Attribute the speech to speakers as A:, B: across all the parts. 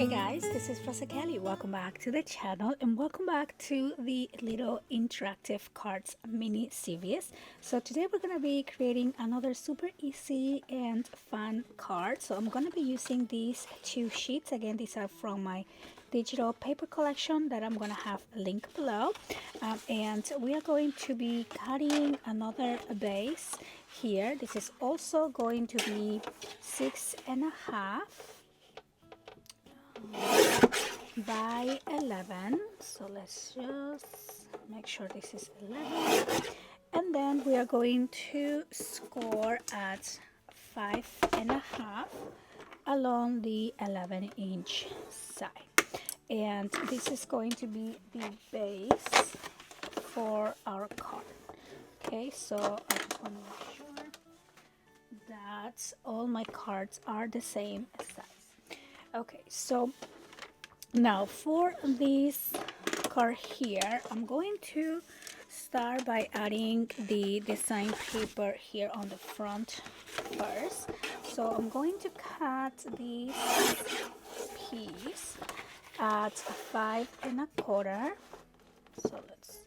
A: Hey guys, this is Rosa Kelly. Welcome back to the channel and welcome back to the little interactive cards mini series. So today we're going to be creating another super easy and fun card. So I'm going to be using these two sheets. Again, these are from my digital paper collection that I'm going to have a link below. And we are going to be cutting another base here. This is also going to be 6.5 by 11. So let's just make sure this is 11, and then we are going to score at 5.5 along the 11-inch side, and this is going to be the base for our card. Okay, so I just want to make sure that all my cards are the same size. Okay, so now for this card here, I'm going to start by adding the design paper here on the front first. So I'm going to cut this piece at 5.25. So let's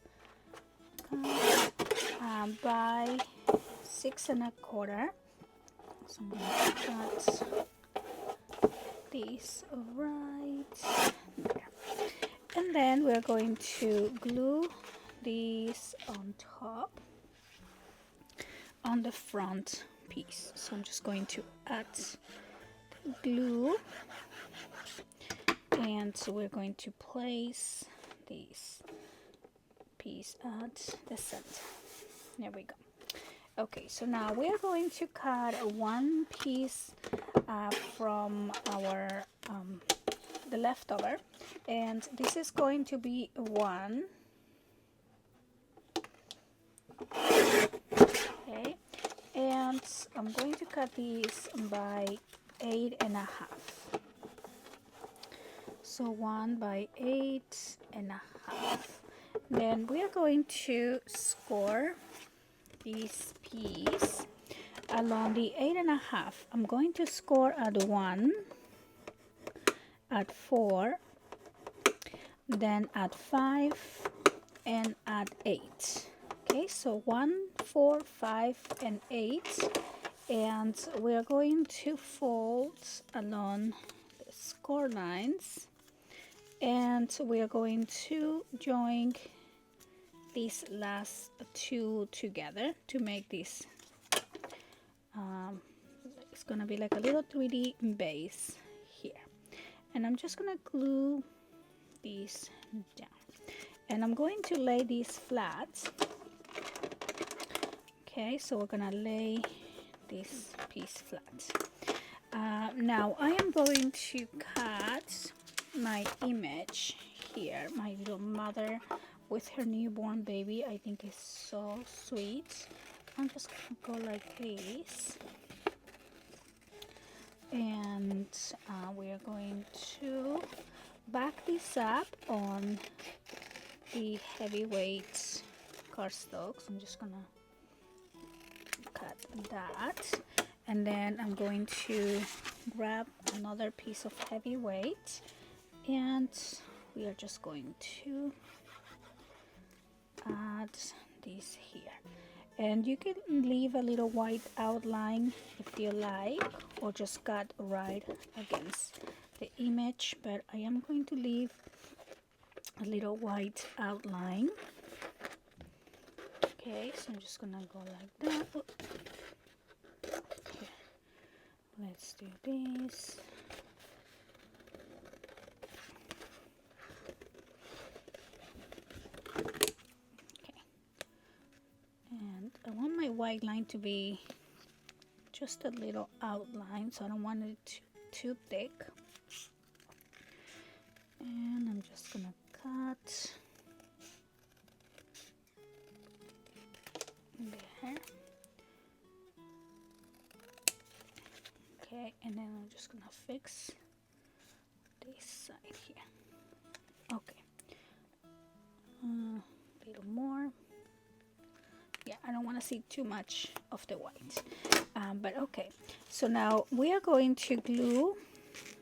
A: cut by 6.25. So I'm going to cut this right there, and then we're going to glue these on top on the front piece. So I'm just going to add glue, and so we're going to place this piece at the center. There we go. Okay, so now we're going to cut one piece from our the leftover, and this is going to be 1. Okay, and I'm going to cut these by 8.5. So 1 by 8.5. Then we are going to score this piece along the 8.5. I'm going to score at 1, at 4, then at 5, and at 8. Okay, so 1, 4, 5, and 8, and we're going to fold along the score lines, and we are going to join these last two together to make this it's gonna be like a little 3D base here, and I'm just gonna glue these down, and I'm going to lay these flat. Okay, so we're gonna lay this piece flat. Now I am going to cut my image here, my little mother with her newborn baby. I think it's so sweet. I'm just gonna go like this, and we are going to back this up on the heavyweight cardstock. So I'm just gonna cut that, and then I'm going to grab another piece of heavyweight, and we are just going to add this here. And you can leave a little white outline if you like, or just cut right against the image, but I am going to leave a little white outline. Okay, so I'm just gonna go like that. Okay. Let's do this. I want my white line to be just a little outline, so I don't want it too thick. And I'm just gonna cut there. Okay, and then I'm just gonna fix this side here. Okay, a little more. Yeah, I don't want to see too much of the white, but okay. So now we are going to glue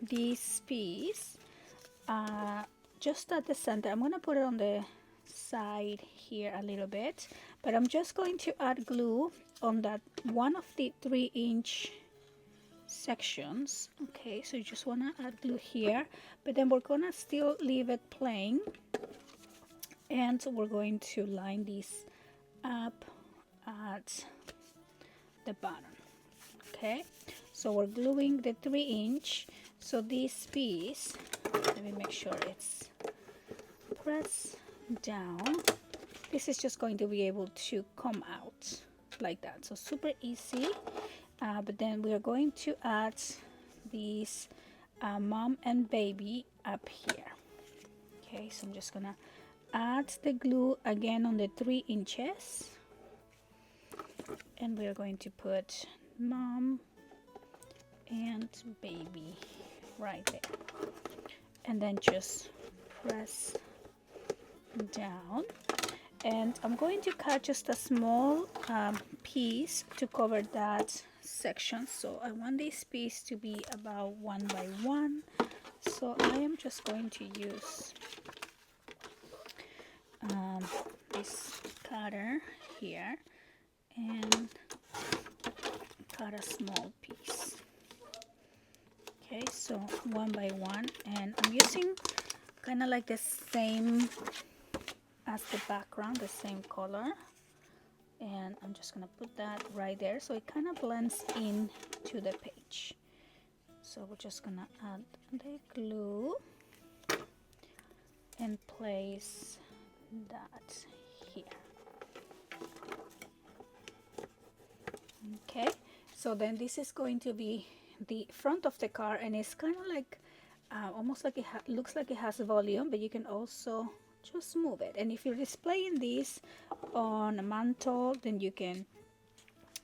A: this piece just at the center. I'm going to put it on the side here a little bit, but I'm just going to add glue on that one of the 3-inch sections. Okay, so you just want to add glue here, but then we're gonna still leave it plain, and we're going to line this up at the bottom. Okay, so we're gluing the 3-inch. So this piece, let me make sure it's pressed down. This is just going to be able to come out like that, so super easy. But then we are going to add these mom and baby up here. Okay, so I'm just gonna add the glue again on the 3 inches, and we are going to put mom and baby right there, and then just press down. And I'm going to cut just a small piece to cover that section. So I want this piece to be about 1 by 1. So I am just going to use this cutter here and cut a small piece. Okay, so 1 by 1, and I'm using kind of like the same as the background, the same color, and I'm just gonna put that right there so it kind of blends in to the page. So we're just gonna add the glue and place that here. Okay, so then this is going to be the front of the car, and it's kind of like almost like it looks like it has volume, but you can also just move it. And if you're displaying this on a mantle, then you can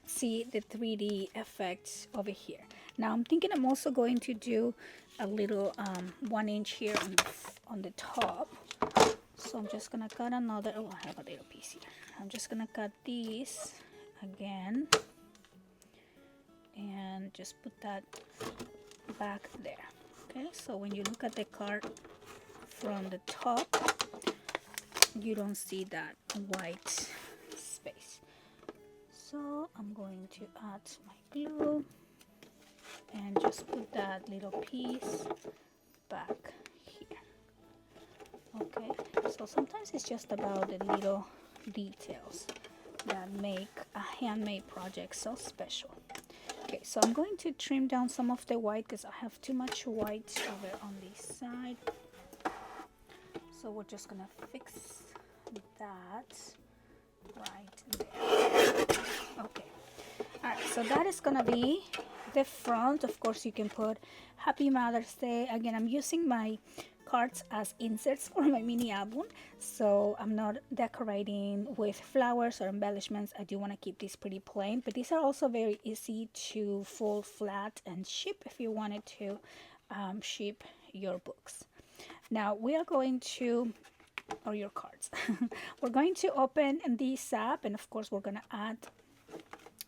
A: see the 3D effects over here. Now I'm thinking I'm also going to do a little 1 inch here on the top. So I'm just gonna cut another, oh, I have a little piece here. I'm just gonna cut these again and just put that back there. Okay, so when you look at the card from the top, you don't see that white space. So I'm going to add my glue and just put that little piece back here. Okay, so sometimes it's just about the little details that make a handmade project so special. Okay, so I'm going to trim down some of the white because I have too much white over on this side. So we're just gonna fix that right there. Okay, all right, so that is gonna be the front. Of course, you can put Happy Mother's Day. Again, I'm using my cards as inserts for my mini album, so I'm not decorating with flowers or embellishments. I do want to keep this pretty plain, but these are also very easy to fold flat and ship if you wanted to ship your books. Now we are going to, or your cards, we're going to open this up, and of course we're going to add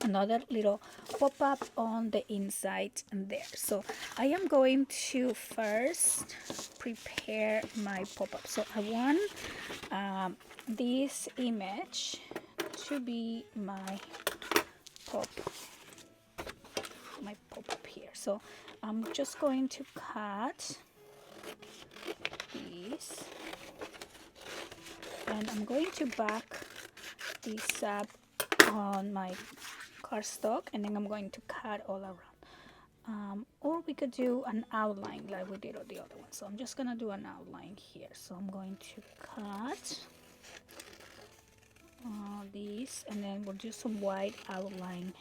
A: another little pop-up on the inside there. So I am going to first prepare my pop-up. So I want this image to be my pop-up here. So I'm just going to cut these, and I'm going to back this up on my cardstock, and then I'm going to cut all around. Or we could do an outline like we did on the other one. So I'm just gonna do an outline here. So I'm going to cut these, and then we'll do some white outline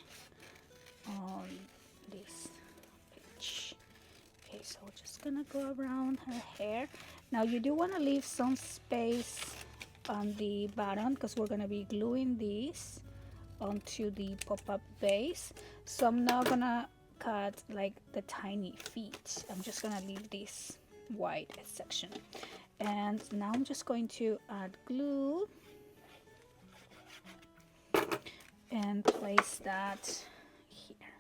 A: on this page. Okay, so we're just gonna go around her hair. Now you do want to leave some space on the bottom because we're gonna be gluing these onto the pop-up base. So I'm not gonna cut like the tiny feet. I'm just gonna leave this white section. And now I'm just going to add glue and place that here.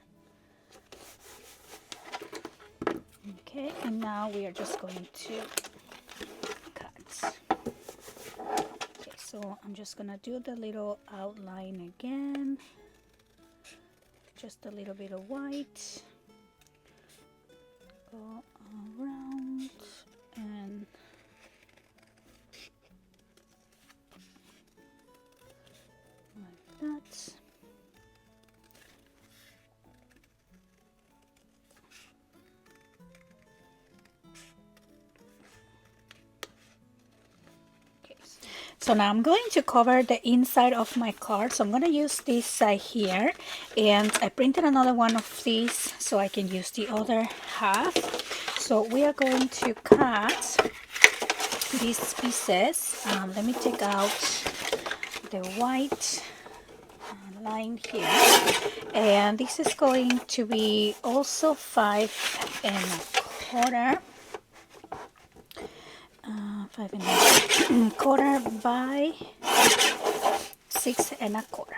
A: Okay, and now we are just going to So I'm just gonna do the little outline again, just a little bit of white, go around and like that. So now I'm going to cover the inside of my card. So I'm going to use this side here, and I printed another one of these so I can use the other half. So we are going to cut these pieces. Let me take out the white line here, and this is going to be also 5 1/4. 5 1/4 by 6 1/4.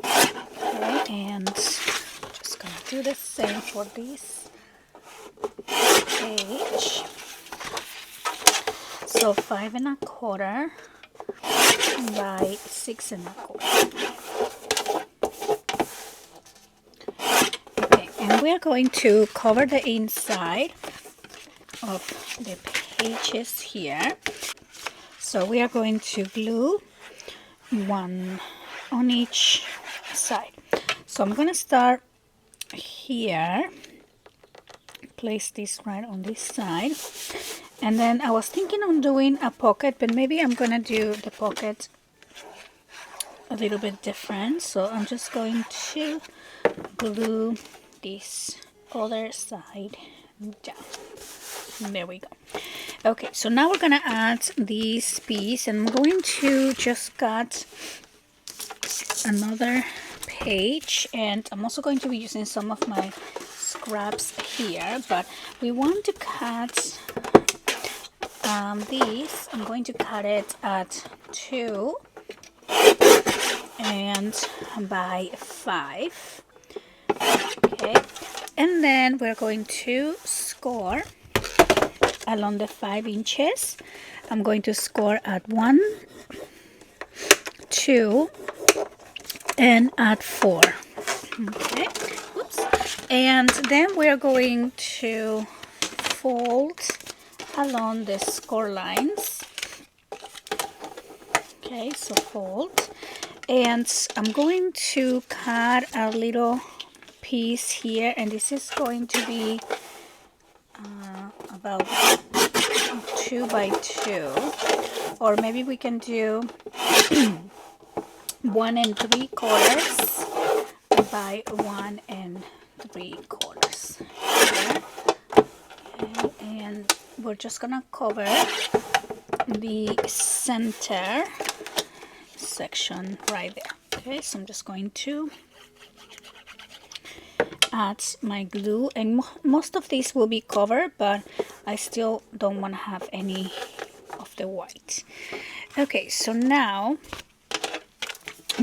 A: Okay, and just gonna do the same for this page. So 5 1/4 by 6 1/4. Okay, and we are going to cover the inside of the pages here. So we are going to glue one on each side. So I'm gonna start here, place this right on this side, and then I was thinking of doing a pocket, but maybe I'm gonna do the pocket a little bit different. So I'm just going to glue this other side down. There we go. Okay, so now we're gonna add this piece, and I'm going to just cut another page, and I'm also going to be using some of my scraps here, but we want to cut this. I'm going to cut it at 2 and by 5. Okay, and then we're going to score along the 5 inches. I'm going to score at 1, 2, and at 4. Okay, oops. And then we're going to fold along the score lines. Okay, so fold, and I'm going to cut a little piece here, and this is going to be about 2 by 2, or maybe we can do 1 3/4 by 1 3/4 here. Okay, and we're just gonna cover the center section right there. Okay, so I'm just going to add my glue, and most of these will be covered, but I still don't want to have any of the white. Okay, so now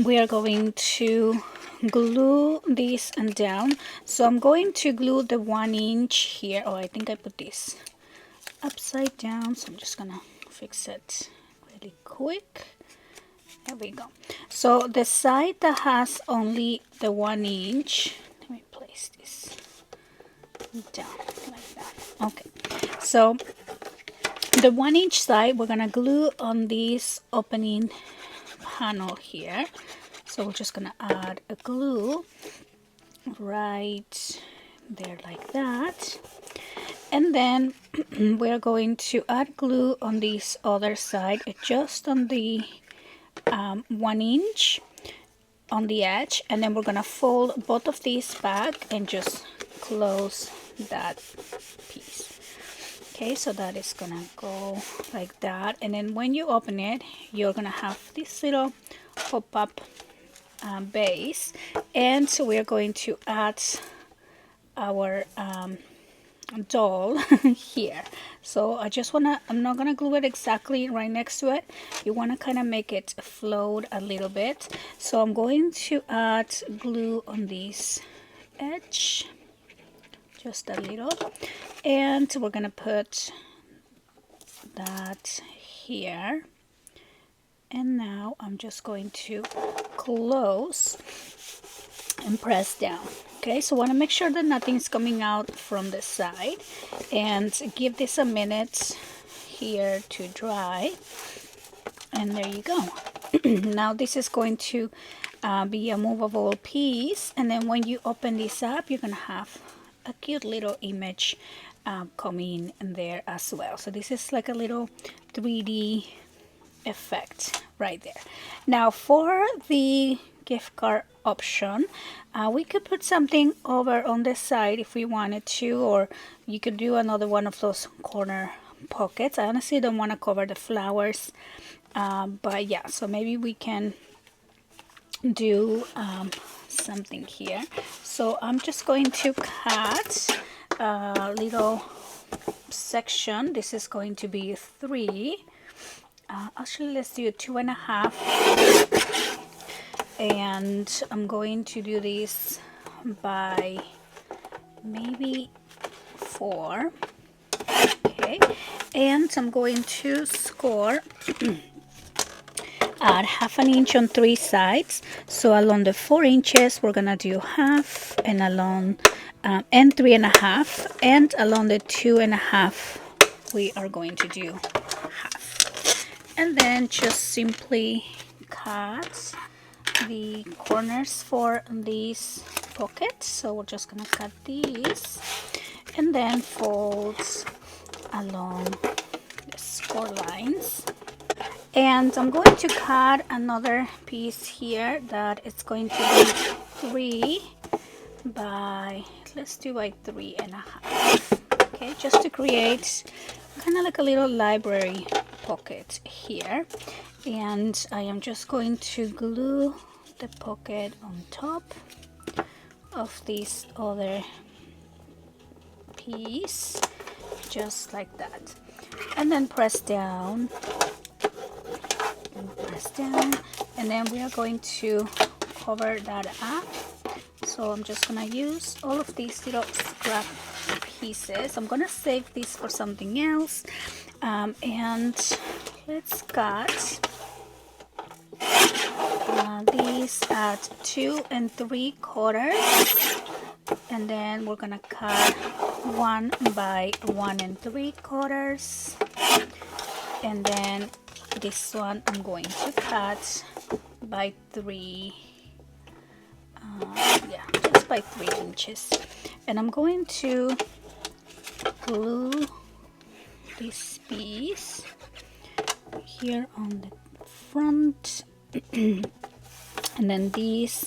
A: we are going to glue this and down. So I'm going to glue the 1 inch here. Oh, I think I put this upside down, so I'm just gonna fix it really quick. There we go. So the side that has only the 1 inch, let me place this down like that. Okay, so the 1 inch side we're gonna glue on this opening panel here. So we're just gonna add a glue right there like that, and then we're going to add glue on this other side, just on the 1 inch on the edge, and then we're gonna fold both of these back and just close that piece. Okay, so that is gonna go like that, and then when you open it, you're gonna have this little pop-up base, and so we're going to add our doll here. So I'm not gonna glue it exactly right next to it. You want to kind of make it float a little bit, so I'm going to add glue on this edge just a little, and we're gonna put that here And now I'm just going to close and press down. Okay, so want to make sure that nothing's coming out from the side, and give this a minute here to dry. And there you go. Now this is going to be a movable piece, and then when you open this up, you're gonna have a cute little image coming in there as well. So this is like a little 3D effect right there. Now for the gift card option, we could put something over on the side if we wanted to, or you could do another one of those corner pockets. I honestly don't want to cover the flowers, but yeah, so maybe we can do something here. So I'm just going to cut a little section. This is going to be 3. Actually, let's do 2.5, and I'm going to do this by maybe 4. Okay, and I'm going to score at 1/2 inch on 3 sides. So along the 4 inches we're gonna do 1/2, and along and 3.5, and along the 2.5 we are going to do 1/2, and then just simply cut the corners for these pockets. So we're just gonna cut these and then fold along the score lines. And I'm going to cut another piece here that it's going to be 3 by, let's do by 3.5. Okay, just to create kind of like a little library pocket here. And I am just going to glue the pocket on top of this other piece, just like that, and then press down and press down, and then we are going to cover that up. So I'm just gonna use all of these little scrap pieces. I'm gonna save this for something else, and let's cut these at 2 3/4, and then we're gonna cut 1 by 1 3/4, and then this one I'm going to cut by 3, yeah, just by 3 inches, and I'm going to glue this piece here on the front, and then this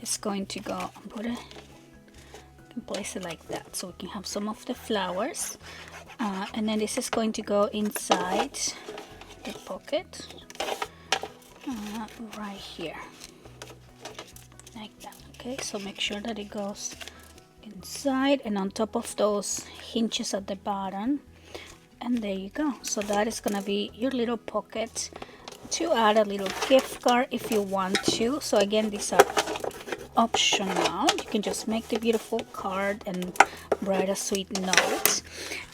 A: is going to go and put it, place it like that, so we can have some of the flowers, and then this is going to go inside the pocket, right here, like that. Okay, so make sure that it goes inside and on top of those hinges at the bottom, and there you go. So that is gonna be your little pocket to add a little gift card if you want to. So again, these are optional. You can just make the beautiful card and write a sweet note,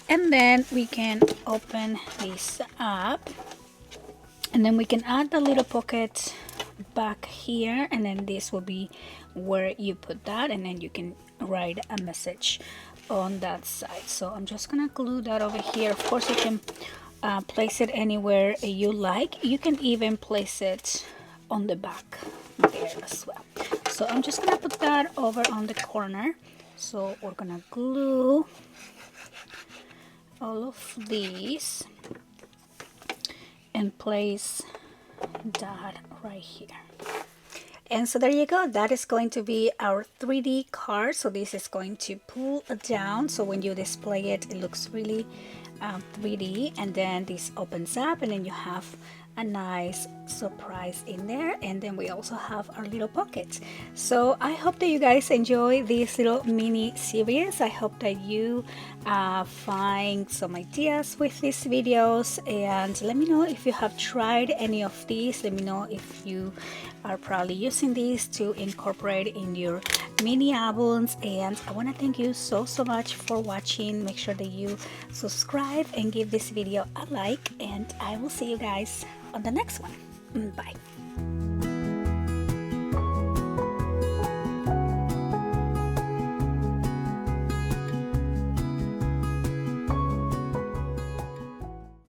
A: and then we can open this up, and then we can add the little pocket back here, and then this will be where you put that, and then you can write a message on that side. So I'm just gonna glue that over here. Of course, you can place it anywhere you like. You can even place it on the back there as well. So I'm just gonna put that over on the corner. So we're gonna glue all of these and place that right here. And so there you go. That is going to be our 3D card. So this is going to pull down, so when you display it, it looks really 3D, and then this opens up, and then you have a nice surprise in there, and then we also have our little pockets. So I hope that you guys enjoy this little mini series. I hope that you find some ideas with these videos, and let me know if you have tried any of these. Let me know if you are probably using these to incorporate in your mini albums, and I want to thank you so much for watching. Make sure that you subscribe and give this video a like, and I will see you guys on the next one. Bye.